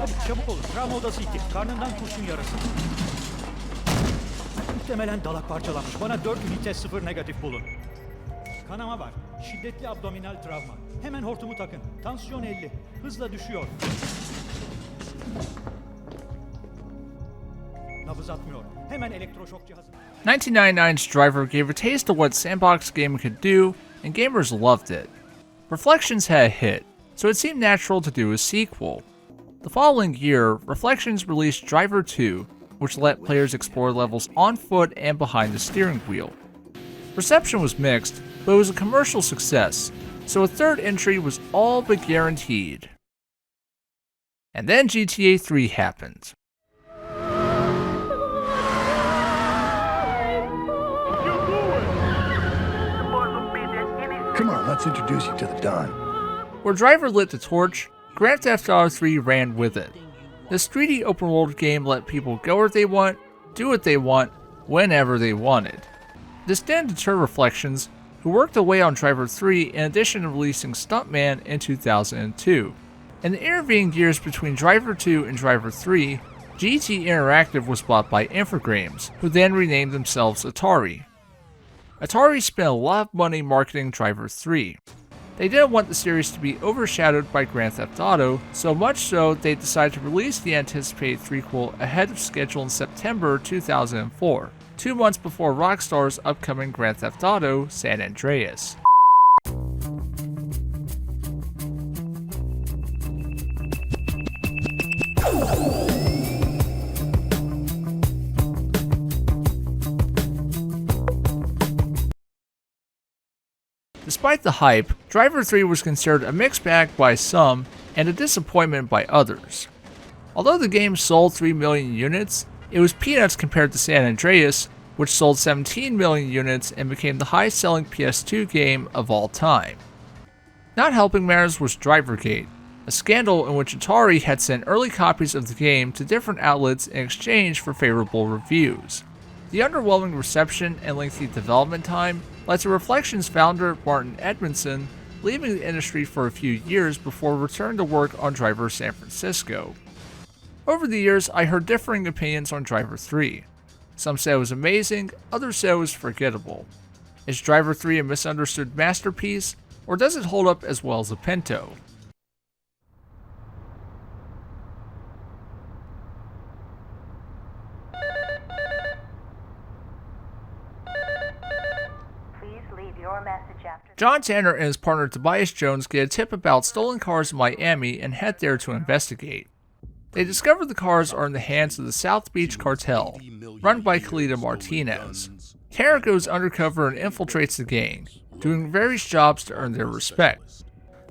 Hadi çabuk olun. Travma odası 2. Karnından kurşun yarası. Muhtemelen dalak parçalanmış. Bana 4 ünite 0 negatif bulun. Kanama var. Şiddetli abdominal travma. Hemen hortumu takın. Tansiyon 50. Hızla düşüyor. Nabız atmıyor. Hemen elektroşok cihazı. 1999's Driver gave a taste of what sandbox gaming could do, and gamers loved it. Reflections had a hit, so it seemed natural to do a sequel. The following year, Reflections released Driver 2, which let players explore levels on foot and behind the steering wheel. Reception was mixed, but it was a commercial success, so a third entry was all but guaranteed. And then GTA 3 happened. Come on, let's introduce you to the Don. Where Driver lit the torch, Grand Theft Auto 3 ran with it. This 3D open-world game let people go where they want, do what they want, whenever they wanted. This didn't deter Reflections, who worked away on Driver 3 in addition to releasing Stuntman in 2002. In the intervening years between Driver 2 and Driver 3, GT Interactive was bought by Infogrames, who then renamed themselves Atari. Atari spent a lot of money marketing Driver 3. They didn't want the series to be overshadowed by Grand Theft Auto, so much so they decided to release the anticipated threequel ahead of schedule in September 2004, 2 months before Rockstar's upcoming Grand Theft Auto San Andreas. Despite the hype, Driver 3 was considered a mixed bag by some and a disappointment by others. Although the game sold 3 million units, it was peanuts compared to San Andreas, which sold 17 million units and became the highest-selling PS2 game of all time. Not helping matters was Drivergate, a scandal in which Atari had sent early copies of the game to different outlets in exchange for favorable reviews. The underwhelming reception and lengthy development time led to Reflections founder Martin Edmondson leaving the industry for a few years before returning to work on Driver San Francisco. Over the years, I heard differing opinions on Driver 3. Some said it was amazing, others said it was forgettable. Is Driver 3 a misunderstood masterpiece, or does it hold up as well as a Pinto? John Tanner and his partner Tobias Jones get a tip about stolen cars in Miami and head there to investigate. They discover the cars are in the hands of the South Beach Cartel, run by Khalida Martinez. Tanner goes undercover and infiltrates the gang, doing various jobs to earn their respect.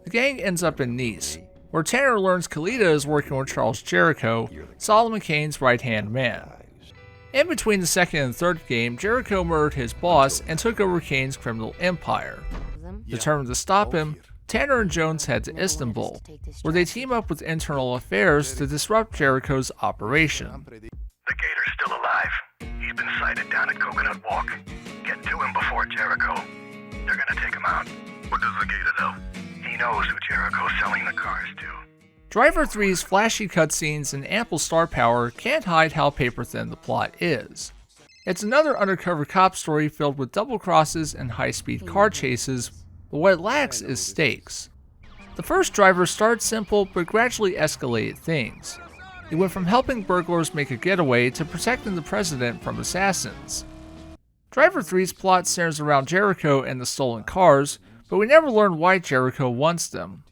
The gang ends up in Nice, where Tanner learns Khalida is working with Charles Jericho, Solomon Kane's right-hand man. In between the second and third game, Jericho murdered his boss and took over Kane's criminal empire. Determined to stop him, Tanner and Jones head to Istanbul, where they team up with Internal Affairs to disrupt Jericho's operation. The Gator's still alive. He's been sighted down at Coconut Walk. Get to him before Jericho. They're gonna take him out. What does the Gator know? He knows who Jericho's selling the cars to. Driver 3's flashy cutscenes and ample star power can't hide how paper-thin the plot is. It's another undercover cop story filled with double crosses and high-speed car chases, but what it lacks is stakes. The first Driver started simple but gradually escalated things. It went from helping burglars make a getaway to protecting the president from assassins. Driver 3's plot centers around Jericho and the stolen cars, but we never learn why Jericho wants them.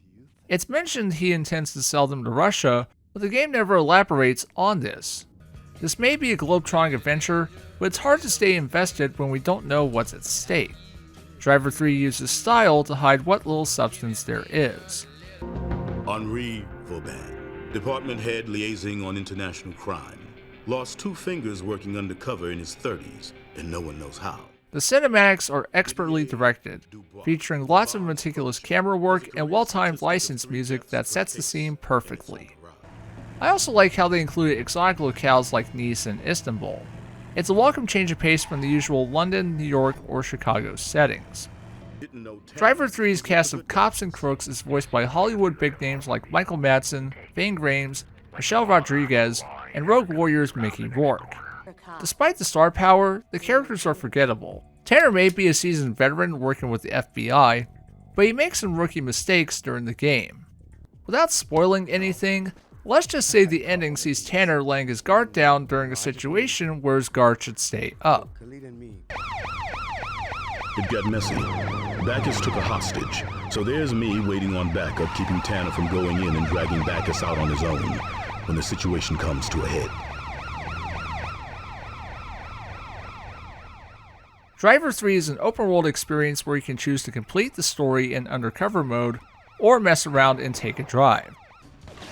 It's mentioned he intends to sell them to Russia, but the game never elaborates on this. This may be a globe-trotting adventure, but it's hard to stay invested when we don't know what's at stake. Driver 3 uses style to hide what little substance there is. Henri Vauban, department head liaising on international crime, lost 2 fingers working undercover in his 30s, and no one knows how. The cinematics are expertly directed, featuring lots of meticulous camera work and well-timed licensed music that sets the scene perfectly. I also like how they included exotic locales like Nice and Istanbul. It's a welcome change of pace from the usual London, New York, or Chicago settings. Driver 3's cast of cops and crooks is voiced by Hollywood big names like Michael Madsen, Ving Rhames, Michelle Rodriguez, and Rogue Warrior's Mickey Rourke. Despite the star power, the characters are forgettable. Tanner may be a seasoned veteran working with the FBI, but he makes some rookie mistakes during the game. Without spoiling anything, let's just say the ending sees Tanner laying his guard down during a situation where his guard should stay up. It got messy. Bacchus took a hostage, so there's me waiting on backup, keeping Tanner from going in and dragging Bacchus out on his own when the situation comes to a head. Driver 3 is an open-world experience where you can choose to complete the story in undercover mode, or mess around and take a drive.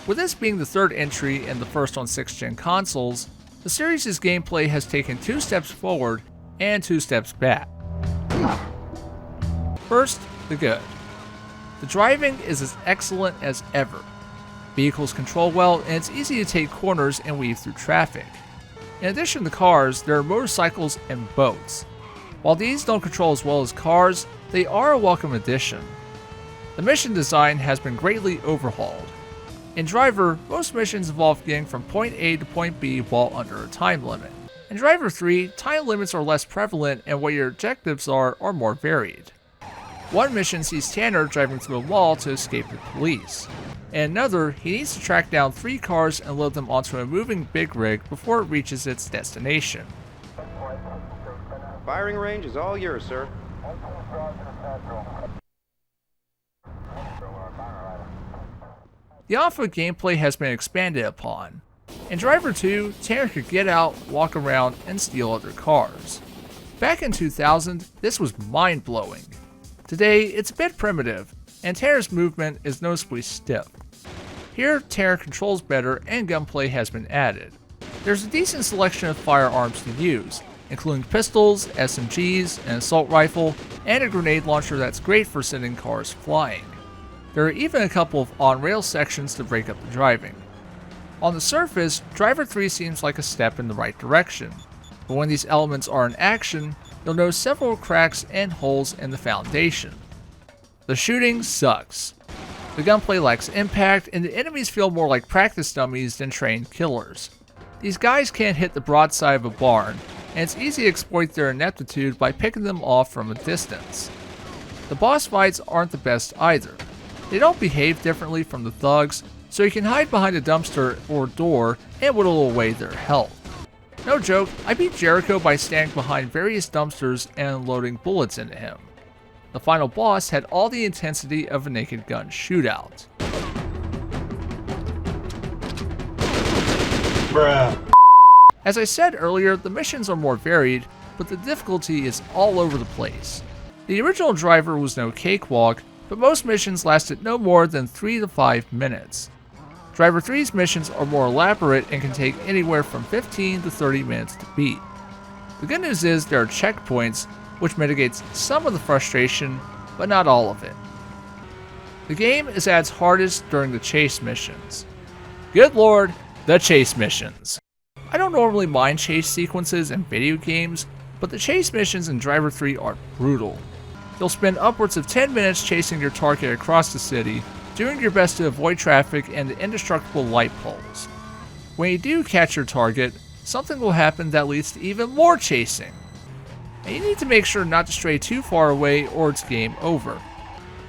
With this being the third entry and the first on 6th-gen consoles, the series' gameplay has taken 2 steps forward and 2 steps back. First, the good. The driving is as excellent as ever. Vehicles control well, and it's easy to take corners and weave through traffic. In addition to cars, there are motorcycles and boats. While these don't control as well as cars, they are a welcome addition. The mission design has been greatly overhauled. In Driver, most missions involve getting from point A to point B while under a time limit. In Driver 3, time limits are less prevalent and what your objectives are more varied. One mission sees Tanner driving through a wall to escape the police. In another, he needs to track down 3 cars and load them onto a moving big rig before it reaches its destination. Firing range is all yours, sir. The on-foot gameplay has been expanded upon. In Driver 2, Tanner could get out, walk around, and steal other cars. Back in 2000, this was mind-blowing. Today, it's a bit primitive, and Tanner's movement is noticeably stiff. Here, Tanner controls better and gunplay has been added. There's a decent selection of firearms to use, including pistols, SMGs, an assault rifle, and a grenade launcher that's great for sending cars flying. There are even a couple of on-rail sections to break up the driving. On the surface, Driver 3 seems like a step in the right direction, but when these elements are in action, you'll notice several cracks and holes in the foundation. The shooting sucks. The gunplay lacks impact, and the enemies feel more like practice dummies than trained killers. These guys can't hit the broadside of a barn, and it's easy to exploit their ineptitude by picking them off from a distance. The boss fights aren't the best either. They don't behave differently from the thugs, so you can hide behind a dumpster or door and whittle away their health. No joke, I beat Jericho by standing behind various dumpsters and unloading bullets into him. The final boss had all the intensity of a naked gun shootout. Bruh. As I said earlier, the missions are more varied, but the difficulty is all over the place. The original Driver was no cakewalk, but most missions lasted no more than 3 to 5 minutes. Driver 3's missions are more elaborate and can take anywhere from 15 to 30 minutes to beat. The good news is there are checkpoints, which mitigates some of the frustration, but not all of it. The game is at its hardest during the chase missions. Good lord, the chase missions. I don't normally mind chase sequences in video games, but the chase missions in Driver 3 are brutal. You'll spend upwards of 10 minutes chasing your target across the city, doing your best to avoid traffic and the indestructible light poles. When you do catch your target, something will happen that leads to even more chasing. And you need to make sure not to stray too far away or it's game over.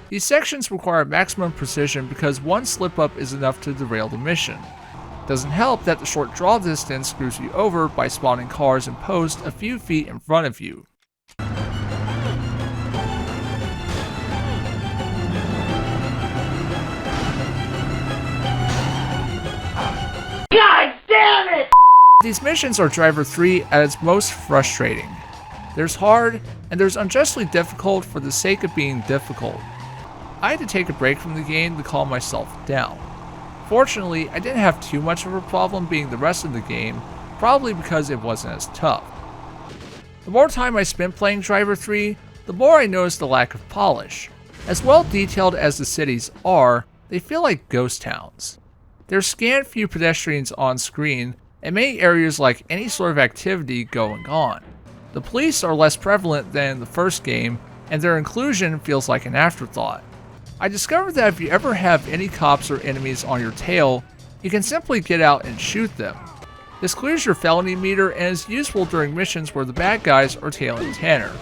These sections require maximum precision because one slip up is enough to derail the mission. Doesn't help that the short draw distance screws you over by spawning cars and posts a few feet in front of you. God damn it! These missions are Driver 3 at its most frustrating. There's hard, and there's unjustly difficult for the sake of being difficult. I had to take a break from the game to calm myself down. Fortunately, I didn't have too much of a problem being the rest of the game, probably because it wasn't as tough. The more time I spent playing Driver 3, the more I noticed the lack of polish. As well detailed as the cities are, they feel like ghost towns. There's scant few pedestrians on screen, and many areas lack any sort of activity going on. The police are less prevalent than in the first game, and their inclusion feels like an afterthought. I discovered that if you ever have any cops or enemies on your tail, You can simply get out and shoot them. This clears your felony meter and is useful during missions where the bad guys are tailing Tanner.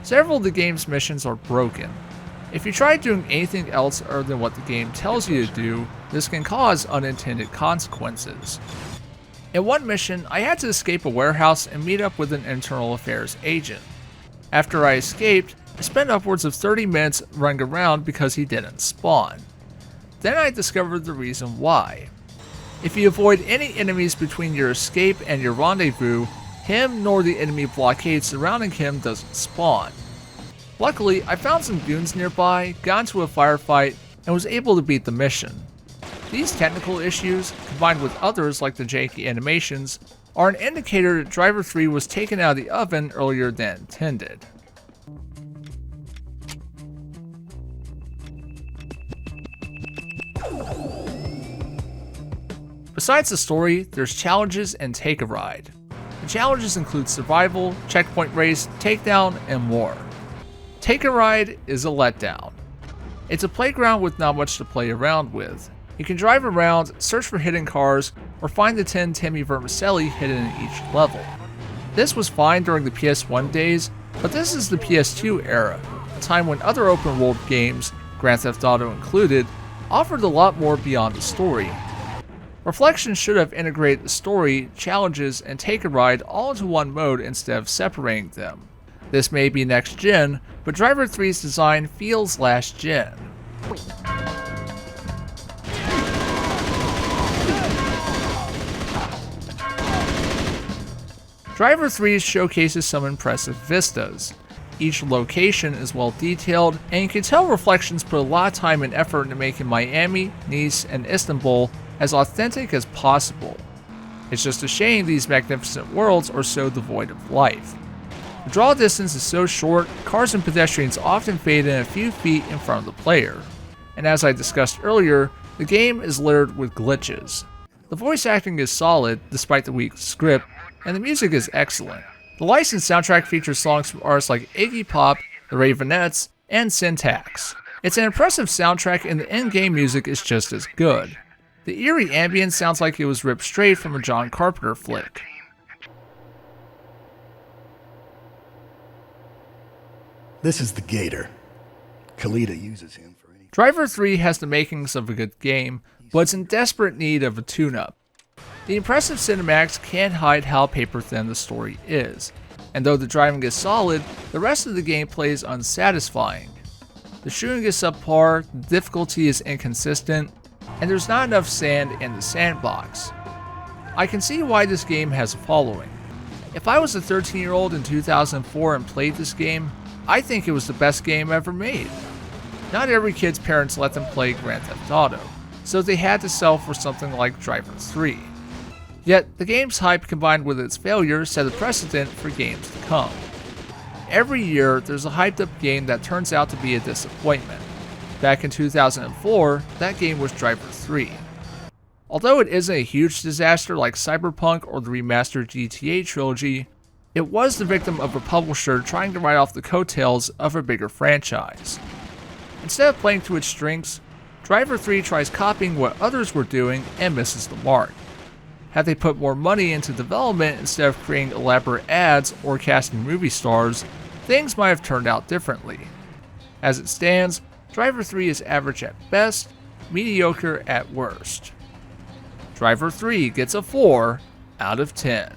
Several of the game's missions are broken. If you try doing anything else other than what the game tells you to do, this can cause unintended consequences. In one mission, I had to escape a warehouse and meet up with an internal affairs agent. After I escaped, I spent upwards of 30 minutes running around because he didn't spawn. Then I discovered the reason why. If you avoid any enemies between your escape and your rendezvous, him nor the enemy blockade surrounding him doesn't spawn. Luckily, I found some goons nearby, got into a firefight, and was able to beat the mission. These technical issues, combined with others like the janky animations, are an indicator that Driver 3 was taken out of the oven earlier than intended. Besides the story, there's challenges and Take a Ride. The challenges include survival, checkpoint race, takedown, and more. Take a Ride is a letdown. It's a playground with not much to play around with. You can drive around, search for hidden cars, or find the 10 Timmy Vermicelli hidden in each level. This was fine during the PS1 days, but this is the PS2 era, a time when other open world games, Grand Theft Auto included, offered a lot more beyond the story. Reflections should have integrated the story, challenges, and Take a Ride all into one mode instead of separating them. This may be next gen, but Driver 3's design feels last gen. Driver 3 showcases some impressive vistas. Each location is well detailed, and you can tell Reflections put a lot of time and effort into making Miami, Nice, and Istanbul as authentic as possible. It's just a shame these magnificent worlds are so devoid of life. The draw distance is so short, cars and pedestrians often fade in a few feet in front of the player. And as I discussed earlier, the game is littered with glitches. The voice acting is solid, despite the weak script, and the music is excellent. The licensed soundtrack features songs from artists like Iggy Pop, the Ravenettes, and Syntax. It's an impressive soundtrack and the in-game music is just as good. The eerie ambience sounds like it was ripped straight from a John Carpenter flick. This is the Gator. Khalida uses him for any... Driver 3 has the makings of a good game, but it's in desperate need of a tune-up. The impressive cinematics can't hide how paper-thin the story is, and though the driving is solid, the rest of the gameplay is unsatisfying. The shooting is subpar, the difficulty is inconsistent, and there's not enough sand in the sandbox. I can see why this game has a following. If I was a 13-year-old in 2004 and played this game, I think it was the best game ever made. Not every kid's parents let them play Grand Theft Auto, so they had to sell for something like Driver 3. Yet, the game's hype combined with its failure set a precedent for games to come. Every year, there's a hyped-up game that turns out to be a disappointment. Back in 2004, that game was Driver 3. Although it isn't a huge disaster like Cyberpunk or the remastered GTA trilogy, it was the victim of a publisher trying to ride off the coattails of a bigger franchise. Instead of playing to its strengths, Driver 3 tries copying what others were doing and misses the mark. Had they put more money into development instead of creating elaborate ads or casting movie stars, things might have turned out differently. As it stands, Driver 3 is average at best, mediocre at worst. Driver 3 gets a 4 out of 10.